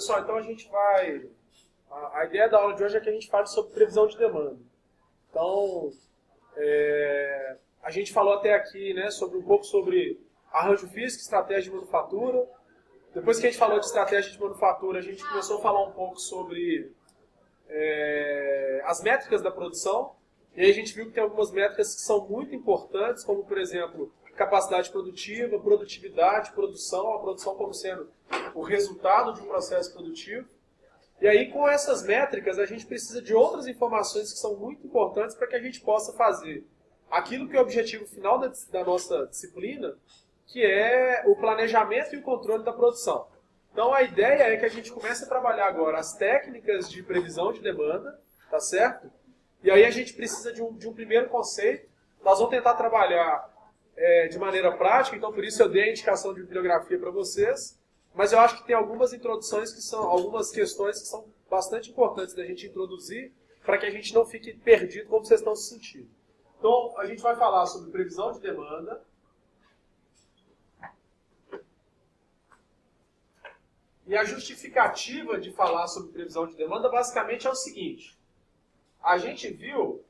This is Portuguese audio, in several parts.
Pessoal, então a gente vai... A ideia da aula de hoje é que a gente fale sobre previsão de demanda. Então, a gente falou até aqui, né, um pouco sobre arranjo físico, estratégia de manufatura. Depois que a gente falou de estratégia de manufatura, a gente começou a falar um pouco sobre as métricas da produção. E aí a gente viu que tem algumas métricas que são muito importantes, como, por exemplo, capacidade produtiva, produtividade, produção, a produção como sendo o resultado de um processo produtivo. E aí, com essas métricas, a gente precisa de outras informações que são muito importantes para que a gente possa fazer aquilo que é o objetivo final da nossa disciplina, que é o planejamento e o controle da produção. Então, a ideia é que a gente comece a trabalhar agora as técnicas de previsão de demanda, tá certo? E aí a gente precisa de um primeiro conceito. Nós vamos tentar trabalhar de maneira prática, então por isso eu dei a indicação de bibliografia para vocês. Mas eu acho que tem algumas introduções algumas questões que são bastante importantes da gente introduzir para que a gente não fique perdido como vocês estão se sentindo. Então, a gente vai falar sobre previsão de demanda. E a justificativa de falar sobre previsão de demanda basicamente é o seguinte. A gente viu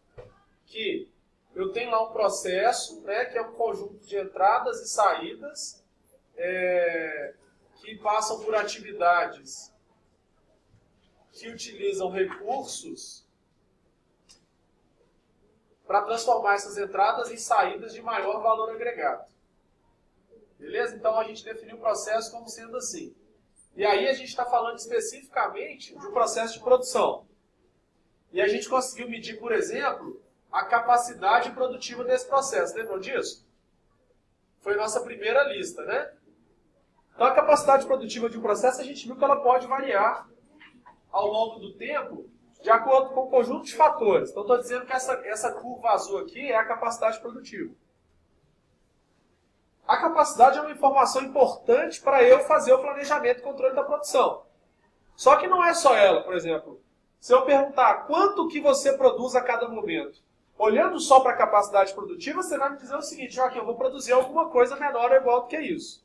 que eu tenho lá um processo, né, que é um conjunto de entradas e saídas que passam por atividades que utilizam recursos para transformar essas entradas em saídas de maior valor agregado. Beleza? Então a gente definiu o processo como sendo assim. E aí a gente está falando especificamente de um processo de produção. E a gente conseguiu medir, por exemplo, a capacidade produtiva desse processo. Lembram disso? Foi a nossa primeira lista, né? Então, a capacidade produtiva de um processo, a gente viu que ela pode variar ao longo do tempo de acordo com um conjunto de fatores. Então, estou dizendo que essa curva azul aqui é a capacidade produtiva. A capacidade é uma informação importante para eu fazer o planejamento e controle da produção. Só que não é só ela, por exemplo. Se eu perguntar quanto que você produz a cada momento, olhando só para a capacidade produtiva, você vai me dizer o seguinte, Joaquim, eu vou produzir alguma coisa menor ou igual do que isso.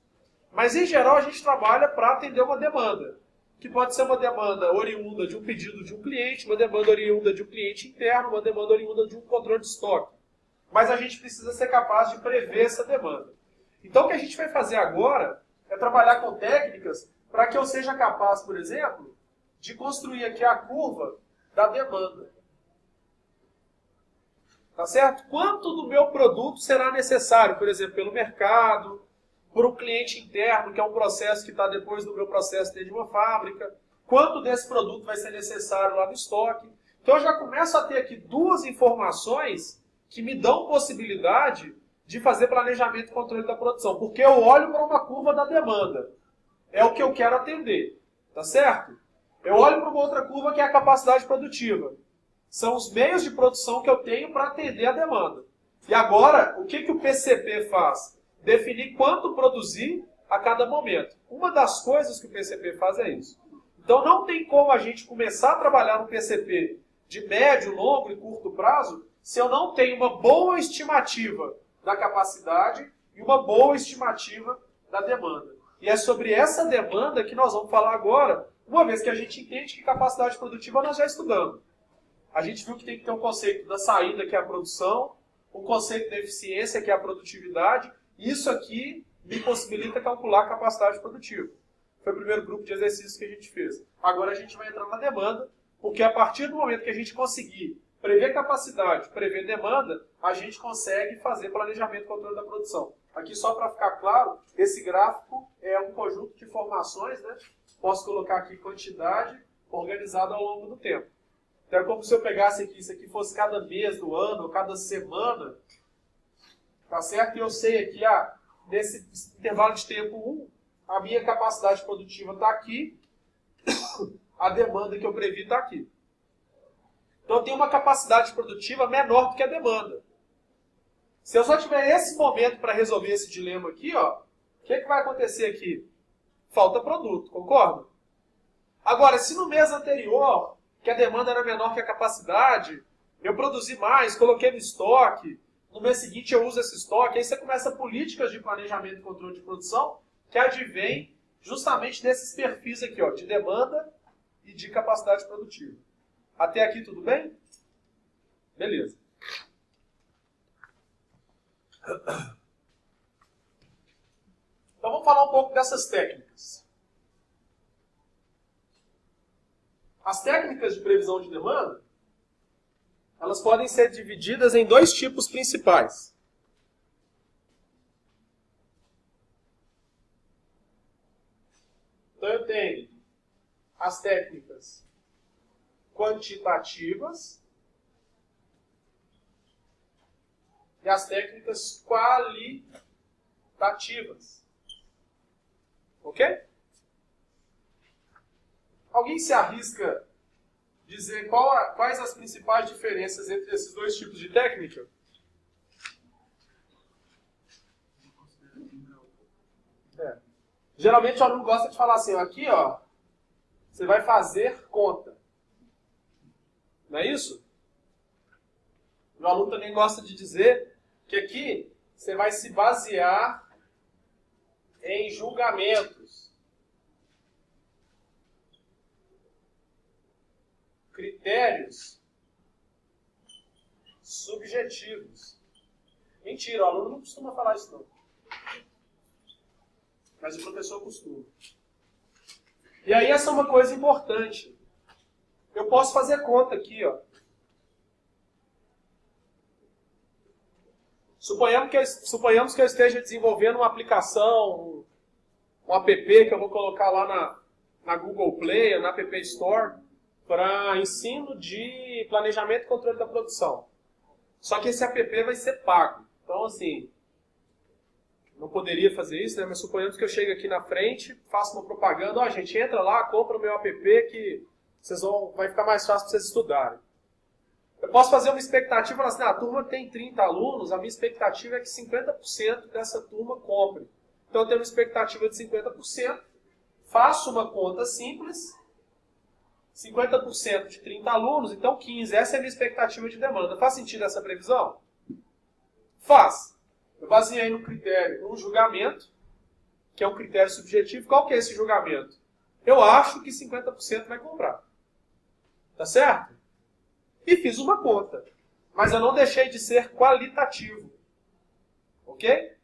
Mas, em geral, a gente trabalha para atender uma demanda, que pode ser uma demanda oriunda de um pedido de um cliente, uma demanda oriunda de um cliente interno, uma demanda oriunda de um controle de estoque. Mas a gente precisa ser capaz de prever essa demanda. Então, o que a gente vai fazer agora é trabalhar com técnicas para que eu seja capaz, por exemplo, de construir aqui a curva da demanda. Tá certo? Quanto do meu produto será necessário, por exemplo, pelo mercado, por um cliente interno, que é um processo que está depois do meu processo dentro de uma fábrica. Quanto desse produto vai ser necessário lá no estoque. Então eu já começo a ter aqui duas informações que me dão possibilidade de fazer planejamento e controle da produção. Porque eu olho para uma curva da demanda. É o que eu quero atender. Tá certo? Eu olho para uma outra curva que é a capacidade produtiva. São os meios de produção que eu tenho para atender a demanda. E agora, o que o PCP faz? Definir quanto produzir a cada momento. Uma das coisas que o PCP faz é isso. Então não tem como a gente começar a trabalhar no PCP de médio, longo e curto prazo se eu não tenho uma boa estimativa da capacidade e uma boa estimativa da demanda. E é sobre essa demanda que nós vamos falar agora, uma vez que a gente entende que capacidade produtiva nós já estudamos. A gente viu que tem que ter um conceito da saída, que é a produção, um conceito da eficiência, que é a produtividade. Isso aqui me possibilita calcular a capacidade produtiva. Foi o primeiro grupo de exercícios que a gente fez. Agora a gente vai entrar na demanda, porque a partir do momento que a gente conseguir prever capacidade, prever demanda, a gente consegue fazer planejamento e controle da produção. Aqui, só para ficar claro, esse gráfico é um conjunto de informações, né? Posso colocar aqui quantidade organizada ao longo do tempo. Então é como se eu pegasse aqui, isso aqui fosse cada mês do ano, ou cada semana. Tá certo? E eu sei aqui, nesse intervalo de tempo 1, a minha capacidade produtiva está aqui, a demanda que eu previ está aqui. Então eu tenho uma capacidade produtiva menor do que a demanda. Se eu só tiver esse momento para resolver esse dilema aqui, o que vai acontecer aqui? Falta produto, concorda? Agora, se no mês anterior, que a demanda era menor que a capacidade, eu produzi mais, coloquei no estoque, no mês seguinte eu uso esse estoque, aí você começa políticas de planejamento e controle de produção que advém justamente desses perfis aqui, ó, de demanda e de capacidade produtiva. Até aqui tudo bem? Beleza. Então vamos falar um pouco dessas técnicas. As técnicas de previsão de demanda, elas podem ser divididas em dois tipos principais. Então eu tenho as técnicas quantitativas e as técnicas qualitativas. Ok? Alguém se arrisca dizer quais as principais diferenças entre esses dois tipos de técnica? Geralmente o aluno gosta de falar assim, ó, aqui ó, você vai fazer conta. Não é isso? O aluno também gosta de dizer que aqui você vai se basear em julgamentos, critérios subjetivos. Mentira, o aluno não costuma falar isso não. Mas o professor costuma. E aí essa é uma coisa importante. Eu posso fazer conta aqui, ó. Suponhamos que eu esteja desenvolvendo uma aplicação, um app que eu vou colocar lá na Google Play, ou na App Store, para ensino de planejamento e controle da produção. Só que esse app vai ser pago. Então, assim, não poderia fazer isso, né? Mas suponhamos que eu chegue aqui na frente, faço uma propaganda, ó, gente, entra lá, compra o meu app que vai ficar mais fácil para vocês estudarem. Eu posso fazer uma expectativa, falar assim, a turma tem 30 alunos, a minha expectativa é que 50% dessa turma compre. Então eu tenho uma expectativa de 50%, faço uma conta simples, 50% de 30 alunos, então 15. Essa é a minha expectativa de demanda. Faz sentido essa previsão? Faz. Eu baseei no critério, no julgamento, que é um critério subjetivo. Qual que é esse julgamento? Eu acho que 50% vai comprar. Tá certo? E fiz uma conta. Mas eu não deixei de ser qualitativo. Ok?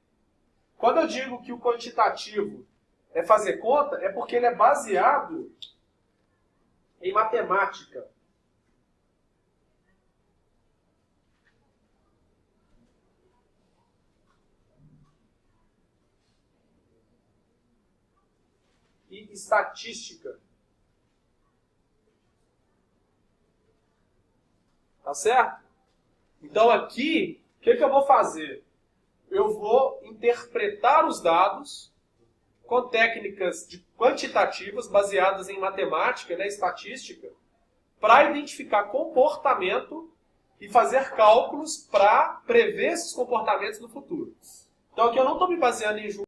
Quando eu digo que o quantitativo é fazer conta, é porque ele é baseado em matemática. E estatística. Tá certo? Então aqui, o que eu vou fazer? Eu vou interpretar os dados com técnicas quantitativas baseadas em matemática, né, estatística, para identificar comportamento e fazer cálculos para prever esses comportamentos no futuro. Então aqui eu não estou me baseando em